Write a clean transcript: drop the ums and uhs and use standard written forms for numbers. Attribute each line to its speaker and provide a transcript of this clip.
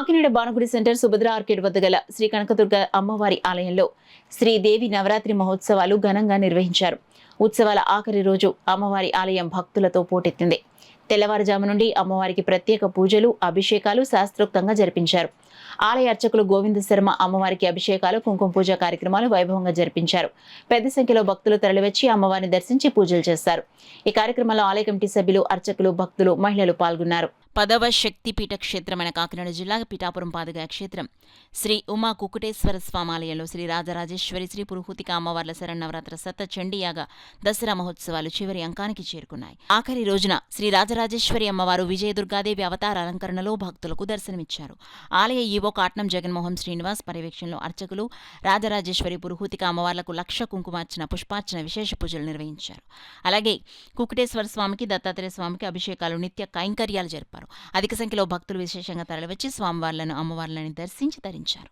Speaker 1: Kakinada బాణగుడి centre Subhadra orchid వద్ద గల శ్రీ కనకదుర్గ అమ్మవారి ఆలయంలో శ్రీదేవి నవరాత్రి మహోత్సవాలు ఘనంగా నిర్వహించారు. ఉత్సవాల ఆఖరి రోజు అమ్మవారి ఆలయం భక్తులతో పోటెత్తింది. తెల్లవారుజాము నుండి అమ్మవారికి ప్రత్యేక పూజలు, అభిషేకాలు శాస్త్రోక్తంగా జరిపించారు. ఆలయ అర్చకులు గోవింద శర్మ అమ్మవారికి అభిషేకాలు, కుంకుమ పూజ కార్యక్రమాలు వైభవంగా జరిపించారు. పెద్ద సంఖ్యలో భక్తులు తరలివచ్చి అమ్మవారిని దర్శించి పూజలు చేశారు. ఈ కార్యక్రమంలో ఆలయ కమిటీ సభ్యులు, అర్చకులు, భక్తులు, మహిళలు పాల్గొన్నారు. 10వ శక్తిపీఠ క్షేత్రమైన కాకినాడ జిల్లా పిఠాపురం పాదగా క్షేత్రం శ్రీ ఉమా కుకుటేశ్వర స్వామాలయంలో శ్రీ రాజరాజేశ్వరి శ్రీ పురుహూతిక అమ్మవార్ల శరన్నవరాత్ర సత చండీయాగ దసరా మహోత్సవాలు చివరి అంకానికి చేరుకున్నాయి. ఆఖరి రోజున శ్రీ రాజరాజేశ్వరి అమ్మవారు విజయదుర్గాదేవి అవతార అలంకరణలో భక్తులకు దర్శనమిచ్చారు. ఆలయ ఈవో కాట్నం జగన్మోహన్ శ్రీనివాస్ పర్యవేక్షణలో అర్చకులు రాజరాజేశ్వరి పురుహూతిక అమ్మవార్లకు లక్ష కుంకుమార్చన, పుష్పార్చన, విశేష పూజలు నిర్వహించారు. అలాగే కుకుటేశ్వర స్వామికి, దత్తాత్రేయ స్వామికి అభిషేకాలు, నిత్య కైంకర్యాలు జరిపారు. అధిక సంఖ్యలో భక్తులు విశేషంగా తరలివచ్చి స్వామివార్లను, అమ్మవార్లను దర్శించి తరించారు.